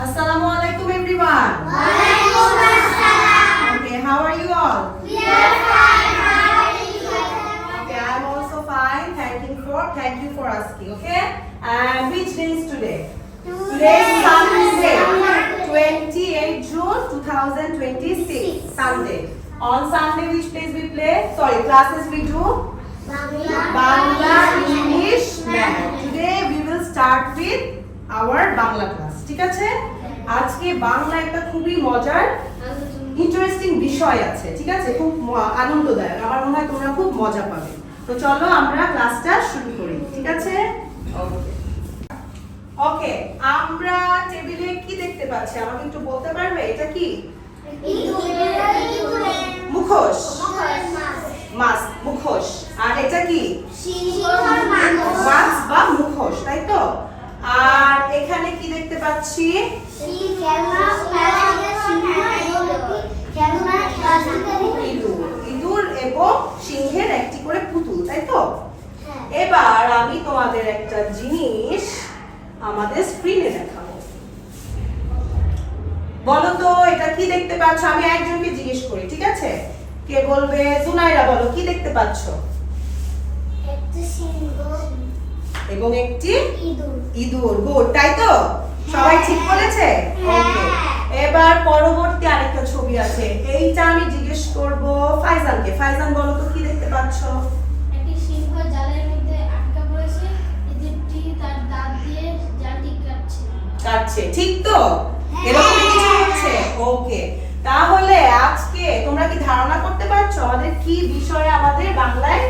Assalamu alaikum everyone. Walaikum assalam. Okay, how are you all? We are fine. How are you? Okay, I'm also fine. Thank you for asking. Okay, and which day is today? Today is Sunday, 28 June 2026. Sunday. On Sunday, which plays we play? Sorry, classes we do. Bangla, English, Math. Today we will start with our Bangla class. ঠিক আছে? আজকে বাংলা একটা খুবই মজার interesting বিষয় আছে। ঠিক আছে? খুব আনন্দদায়ক। আমার মনে হয় তোমরা খুব মজা পাবে। তো চলো আমরা ক্লাসটা শুরু করি। ঠিক আছে? ওকে, আমরা টেবিলে কি দেখতে পাচ্ছি? আমাকে একটু বলতে পারবে এটা কি? মুখোশ। মাছ, মুখোশ। আর এটা কি? মাছ বা মুখোশ, তাই তো? আর এখানে কি দেখতে পাচ্ছি? ইঁদুর এবং সিংহের একটি করে পুতুল, তাই তো? এবার আমি তোমাদের একটা জিনিস আমাদের স্ক্রিনে দেখাবো। বলো তো এটা কি দেখতে পাচ্ছ? আমি একজনকে জিজ্ঞেস করি, ঠিক আছে? কে বলবে? জুনাইরা বলো, কি দেখতে পাচ্ছ? এবং একটি ইঁদুর। গুড, তাই তো? সবাই ঠিক বলেছে? ওকে, এবার পরবর্তী আরেকটা ছবি আছে। এইটা আমি জিজ্ঞেস করব ফাইজানকে। ফাইজান বলো তো কি দেখতে পাচ্ছ? একটি সিংহ জালের মধ্যে আটকা পড়েছে। ইঁদুরটি তার দাঁত দিয়ে জালটি কাটছে, ঠিক তো? এরকম কিছু হচ্ছে। ওকে, তাহলে আজকে তোমরা কি ধারণা করতে পারছো আমাদের কি বিষয়ে আমাদের বাংলায়?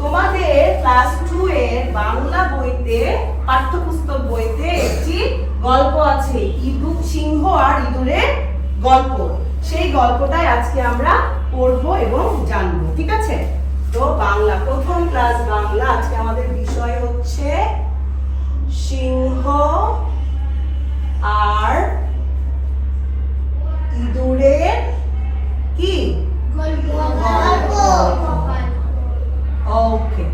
তোমাদের ক্লাস 2 এর বাংলা বইতে, পাঠ্যপুস্তক বইতে একটি গল্প আছে, ইঁদুর, সিংহ আর ইঁদুরের গল্প। সেই গল্পটাই আজকে আমরা পড়বো এবং জানবো, ঠিক আছে? তো বাংলা, প্রথম ক্লাস বাংলা। আজকে আমাদের বিষয় হচ্ছে সিংহ আর ইঁদুরের কি গল্প। ওকে,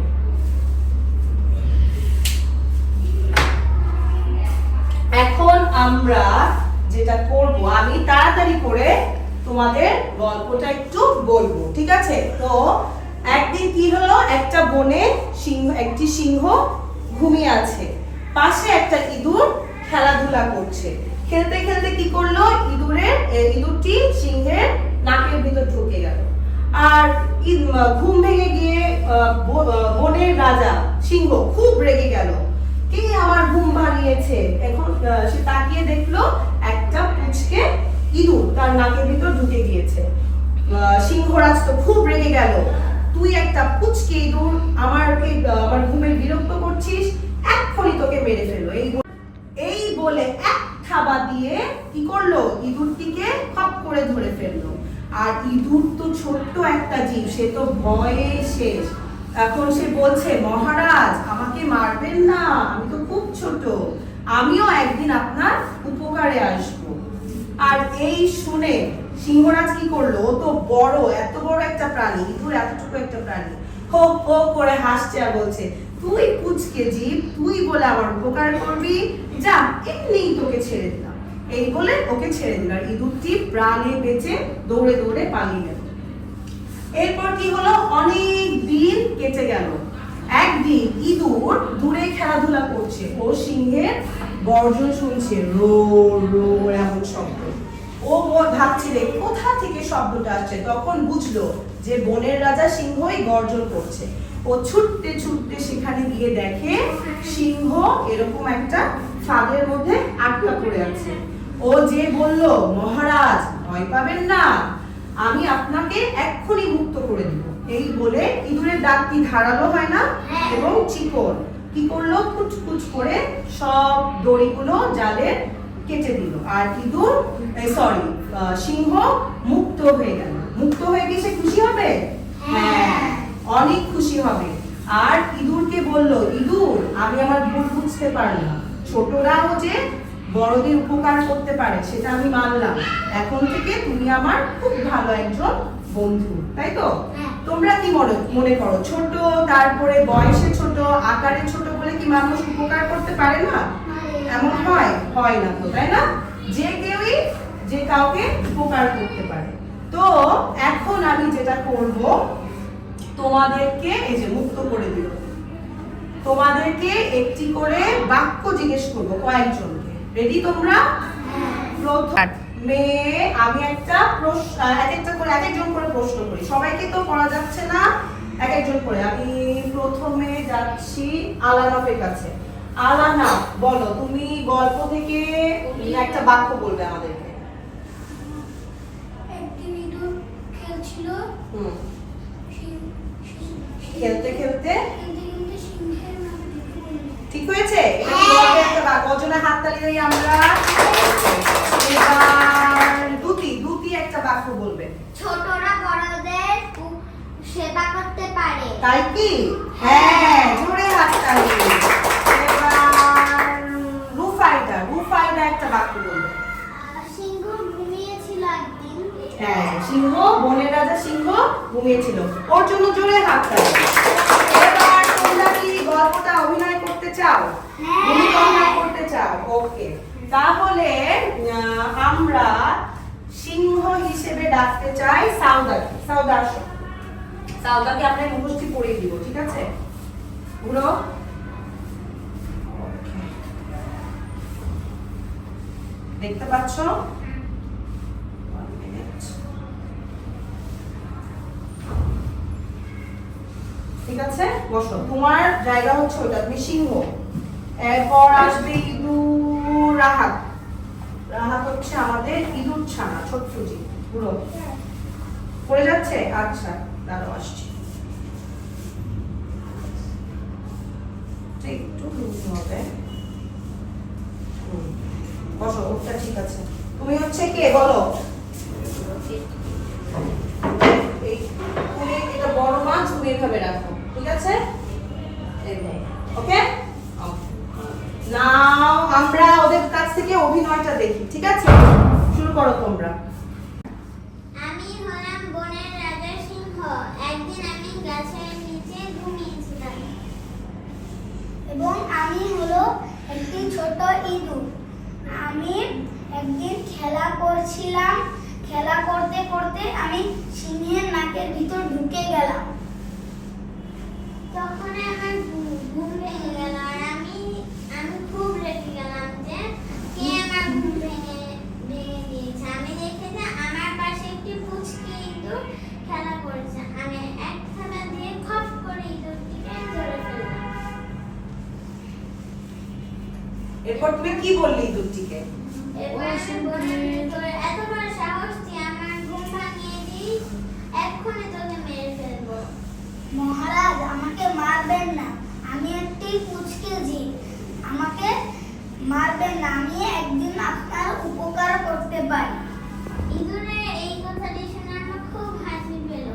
এখন আমরা যেটা করব, আমি তাড়াতাড়ি করে তোমাদের গল্পটা একটু বলবো, ঠিক আছে? তো একদিন কি হলো, একটা বনে একটি সিংহ ঘুমিয়ে আছে, পাশে একটা ইঁদুর খেলাধুলা করছে। খেলতে খেলতে কি করলো, ইঁদুরটি সিংহের নাকের ভিতর ঢুকে গেল। আর ঘুম ভেঙে গিয়ে বনের রাজা সিংহ খুব রেগে গেল, কে আমার ঘুম ভাঙিয়েছে। এখন সে তাকিয়ে দেখলো একটা পুচকে ইঁদুর তার নাকের ভিতর ঢুকে গিয়েছে। সিংহরাজ তো খুব রেগে গেল, তুই একটা পুচকে ইঁদুর আমার ঘুমের বিরক্ত করছিস, এক্ষুনি তোকে মেরে ফেলো। এই বলে এক থাবা দিয়ে কি করলো, ইঁদুরটিকে খপ করে ধরে ফেললো। আর ইঁদুর তো ছোট্ট একটা জীব, সে তো ভয়ে শেষ। এখন সে বলছে, মহারাজ আমাকে মারবেন না, আমি তো খুব ছোট, আমিও একদিন আপনার উপকারে আসব। আর এই শুনে সিংহরাজ কি করলো, ও তো বড়, এত বড় একটা প্রাণী, ইঁদুর এতটুকু একটা প্রাণী, হো হো করে হাসছে আর বলছে, তুই পুচকে জীব, তুই বলে আমার উপকার করবি, যা এমনিই তোকে ছেড়ে দিলাম। এই বলে ওকে ছেড়ে দিল। আর ইঁদুরটি প্রাণে বেঁচে দৌড়ে দৌড়ে পালিয়ে গেল। এরপর কি হলো, অনেক দিন কেটে গেল। একদিন ইঁদুর দূরে খেলাধুলা করছে, ও সিংহের গর্জন শুনছে, রো রো এমন শব্দ। ও ভাবছিল কোথা থেকে শব্দটা আসছে। তখন বুঝলো যে বনের রাজা সিংহই গর্জন করছে। ও ছুটতে ছুটতে সেখানে গিয়ে দেখে সিংহ এরকম একটা ফাঁদের মধ্যে আটকা পড়ে আছে। ও যে বলল, মহারাজ ভয় পাবেন না, আমি আপনাকে এক্ষুনি মুক্ত করে দেব। এই বলে ইঁদুরের দাঁতটি ধারালো হয় না এবং চিকন, কি করলো, কুচকুচ করে সব দড়িগুলো জালে কেটে দিল। আর সিংহ মুক্ত হয়ে গেল। মুক্ত হয়ে গিয়ে সে খুশি হবে? হ্যাঁ, অনেক খুশি হবে। আর ইঁদুরকে বলল, ইঁদুর আমি আমার ভুল বুঝতে পারলাম, ছোটরাও যে বড়দের উপকার করতে পারে সেটা আমি মানলাম, এখন থেকে তুমি আমার খুব ভালো একজন বন্ধু, তাই তো? তোমরা কি মনে করো, ছোট, তারপরে বয়সে ছোট, আকারে ছোট বলে কি মানুষ উপকার করতে পারে না? এমন হয় না তো, তাই না? যে কেউই যে কাউকে উপকার করতে পারে। তো এখন আমি যেটা করব, তোমাদেরকে এই যে মুক্ত করে দিল, তোমাদেরকে একটি করে বাক্য জিজ্ঞেস করবো কয়েকজনকে। রেডি তোমরা? প্রথমে আমি একটা প্রশ্ন, এক একজন করে প্রশ্ন করি, সবাইকে তো করা যাচ্ছে না, এক একজন করে। আমি প্রথমে যাচ্ছি আলানাফের কাছে। আলানা, বলো তুমি গল্প থেকে একটা বাক্য বলবে আমাদেরকে। একদিন ইঁদুর খেলছিল, খেলতে খেলতে কিন্তু সিংহের নাম ঢুকে পড়ল। ঠিক হয়েছে? এটা কি গল্পের একটা বাক্য? অজনা হাততালি দেই আমরা। এবার দুতি একটা বাক্য বলবে। ছোটরা বড়দের সেবা করতে পারে। তাই কি? হ্যাঁ, জোরে হাততালি। এবার রুফাইদা একটা বাক্য বলবে। সিংহ ঘুমিয়েছিল একদিন। হ্যাঁ, সিংহ, বনের রাজা সিংহ ঘুমিয়েছিল, ওর জন্য জোরে হাততালি। এবার তোমরা কি গল্পটা অভিনয় করতে চাও? ভূমিকা অভিনয় করতে চাও? ওকে, তাহলে আমরা সিংহ হিসেবে ডাকতে চাই সাউদাকে। সাউদাকে আমরা মুখস্থি পড়িয়ে দিব, ঠিক আছে? পুরো দেখতে পাচ্ছ? ঠিক আছে, বসো। তোমার জায়গা হচ্ছে ওটা, তুমি সিংহ। এরপর আসবে ইঁদুর। রাহাত হচ্ছে আমাদের ইঁদুর ছানা, ছোট্ট জি। পুরো পড়ে যাচ্ছে? আচ্ছা, দাঁড়াও আসছি। একটু বুঝতে হবে। বসো, ওটা ঠিক আছে। তুমি হচ্ছে কে বলো? তুমি এটা বড় মাছ, তুমি এভাবে রাখো, ঠিক আছে? ওকে, নাও আমরা ওদের কাছ থেকে অভিনয়টা দেখি, ঠিক আছে? শুরু করো তোমরা। আমি হলাম বনের রাজা সিংহ। একদিন আমি গাছের নিচে ঘুমিয়েছিলাম। এবং আমি হলো একটি ছোট ইঁদুর। আমি একদিন খেলা করছিলাম। খেলা করতে করতে আমি সিংহের নাকের ভিতর ঢুকে গেলাম। তখন আমার ঘুম ভেঙে গেল, আর আমি খুব রেগে গেলাম যে কে আমার ঘুম ভেঙে দিয়েছে। আমি দেখে যে আমার পাশে একটি পুচকি ইঁদুর খেলা করছে। আমি এক থাবা দিয়ে খপ করে ইঁদুরটিকে ধরে ফেললাম। এরপর তুমি কি বললি ইঁদুরটিকে? এবার তোর এত বড় সাহস, তুই আমার ঘুম ভাঙিয়ে দিস, এক্ষুনি তোকে মেরে ফেলবো। মহারাজ, আমাকে মারবেন না, আমি একটি পুচকে জীব। আমাকে মারবেন না, আমি একদিন আপনার উপকার করতে পারি। ইঁদুরের এই কথাটি শুনে আমার খুব হাসি পেল।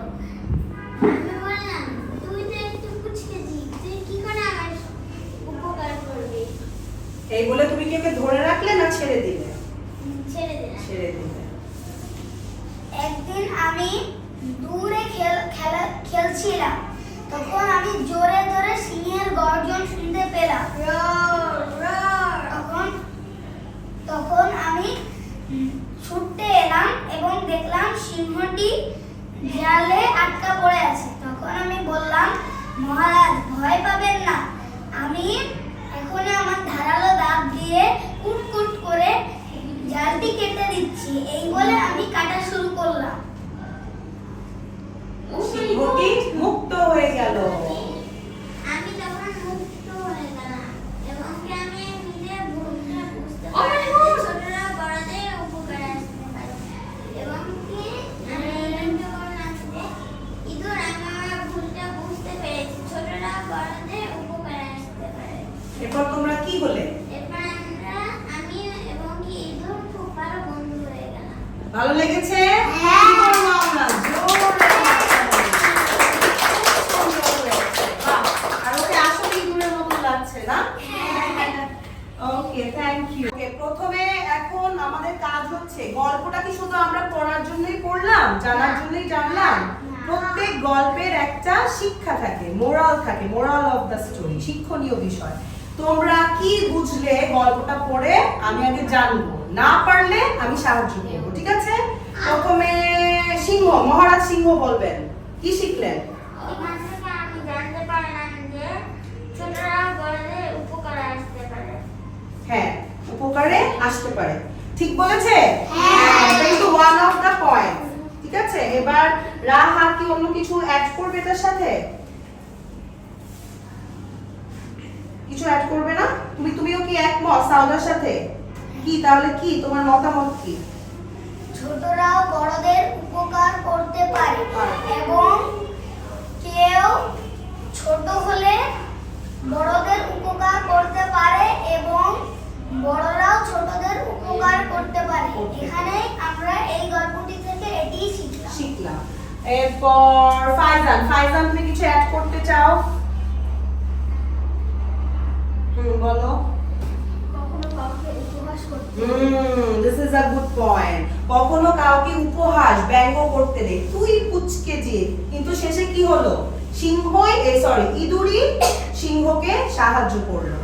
আমি বললাম, তুই তো একটু পুচকে জীব, তুই কি করে আমার উপকার করবি? এই বলে তুমি কি ওকে ধরে রাখলে না ছেড়ে দিলে? ছেড়ে দিলাম। ছেড়ে দিলে। একদিন আমি দূরে খেলছিলাম। তখন আমি জোরে জোরে সিংহের গর্জন শুনতে পেলাম। তখন আমি ছুটতে এলাম এবং দেখলাম সিংহটি জালে আটকা পড়ে আছে। তখন আমি বললাম, মহারাজ, ভয় পাবেন না, আমি এখন আমার ধারালো দাঁত দিয়ে কুটকুট করে জালটি কেটে দিচ্ছি। এই বলে আমি কাটা শুরু করলাম। সিংহটি মুক্ত হয়ে গেল। আমি তখন মুক্ত হয়ে গেলাম এবং আমি নিজের ভুলটা বুঝতে পারলাম যে ছোটরা বড়দের উপকারে আসতে পারে। এবং কি আমি এটা বললাম যে ইঁদুর, আমি আমার ভুলটা বুঝতে পেরেছি, ছোটরা বড়দের উপকারে আসতে পারে। এরপর তোমরা কি হলে? এরপর আমি এবং কি ইঁদুর খুব ভালো বন্ধু হয়ে গেলাম। ভালো লেগেছে? হ্যাঁ। কি করবো আমরা? জোরে বাহ, আর ওকে আসলে ইঁদুরের মতো লাগছে না? ওকে, থ্যাংক ইউ। ওকে, প্রথমে এখন আমাদের কাজ হচ্ছে, গল্পটা কি শুধু আমরা পড়ার জন্যই পড়লাম, জানার জন্যই জানলাম? প্রত্যেক গল্পের একটা শিক্ষা থাকে, মোরাল থাকে, মোরাল অফ দ্য স্টোরি, শিক্ষণীয় বিষয়। তোমরা কি বুঝলে গল্পটা পড়ে আমি আগে জানবো। না পারলে আমি সাহায্য করবো, ঠিক আছে? প্রথমে সিংহ, মহারাজ সিংহ বলবেন, কি শিখলেন? এখান থেকে আমি জানতে পারলাম যে ছোটরা বড়দের উপকারে আসতে পারে। হ্যাঁ, উপকারে আসতে পারে, ঠিক বলেছে? হ্যাঁ। এটা কিন্তু ওয়ান অফ দা পয়েন্ট, ঠিক আছে? এবার রাহা কি অন্য কিছু অ্যাড করবে এটার সাথে? কিছু অ্যাড করবে না? তুমিও কি একমত সাউদার সাথে? কি তাহলে, কি তোমার মতামত কি? ছোটরাও বড়দের উপকার করতে পারে এবং কেউ ছোট হলে বড়দের উপকার করতে পারে এবং বড়রাও ছোটদের উপকার করতে পারে। এখানে আমরা এই গল্পটি থেকে এটিই শিখলাম। এরপর ফাইজান তুমি কিছু অ্যাড করতে চাও? বলো। কখনো কাউকে উপহাস করতে this is a good point. কখনো কাউকে উপহাস, ব্যঙ্গ করতে নেই, তুই পুচকে যে, কিন্তু শেষে কি হলো? ইঁদুরই সিংহকে সাহায্য করলো।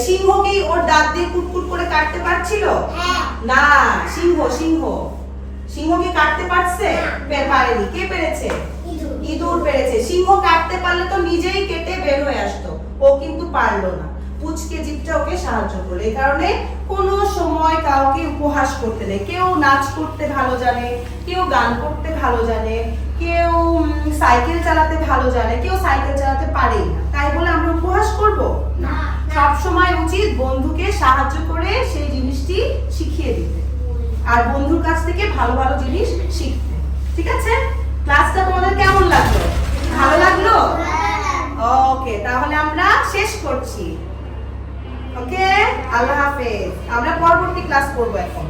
সিংহ কি ওর দাঁত দিয়ে কুটকুট করে কাটতে পারছিল? হ্যাঁ। না, সিংহ কি কাটতে পারছে? পারেনি। কে পেরেছে? ইঁদুর পেরেছে। সিংহ কাটতে পারলে তো নিজেই কেটে বের হয়ে আসতো, ও কিন্তু পারলো না। পুচকে জীবটা ওকে সাহায্য করলো। এই কারণে কোনো সময় কাউকে উপহাস করতে নেই। কেউ নাচ করতে ভালো জানে, কেউ গান করতে ভালো জানে, কেউ সাইকেল চালাতে ভালো জানে, কেউ সাইকেল চালাতে পারেই না, তাই বলে আমরা উপহাস করব না। সব সময় উচিত বন্ধুকে সাহায্য করে সেই জিনিসটি শিখিয়ে দিতে আর বন্ধুর কাছ থেকে ভালো ভালো জিনিস শিখতে, ঠিক আছে? ক্লাসটা তোমাদের কেমন লাগলো? ভালো লাগলো? ওকে, তাহলে আমরা শেষ করছি। ওকে, আল্লাহ হাফেজ। আমরা পরবর্তী ক্লাস করব এখন।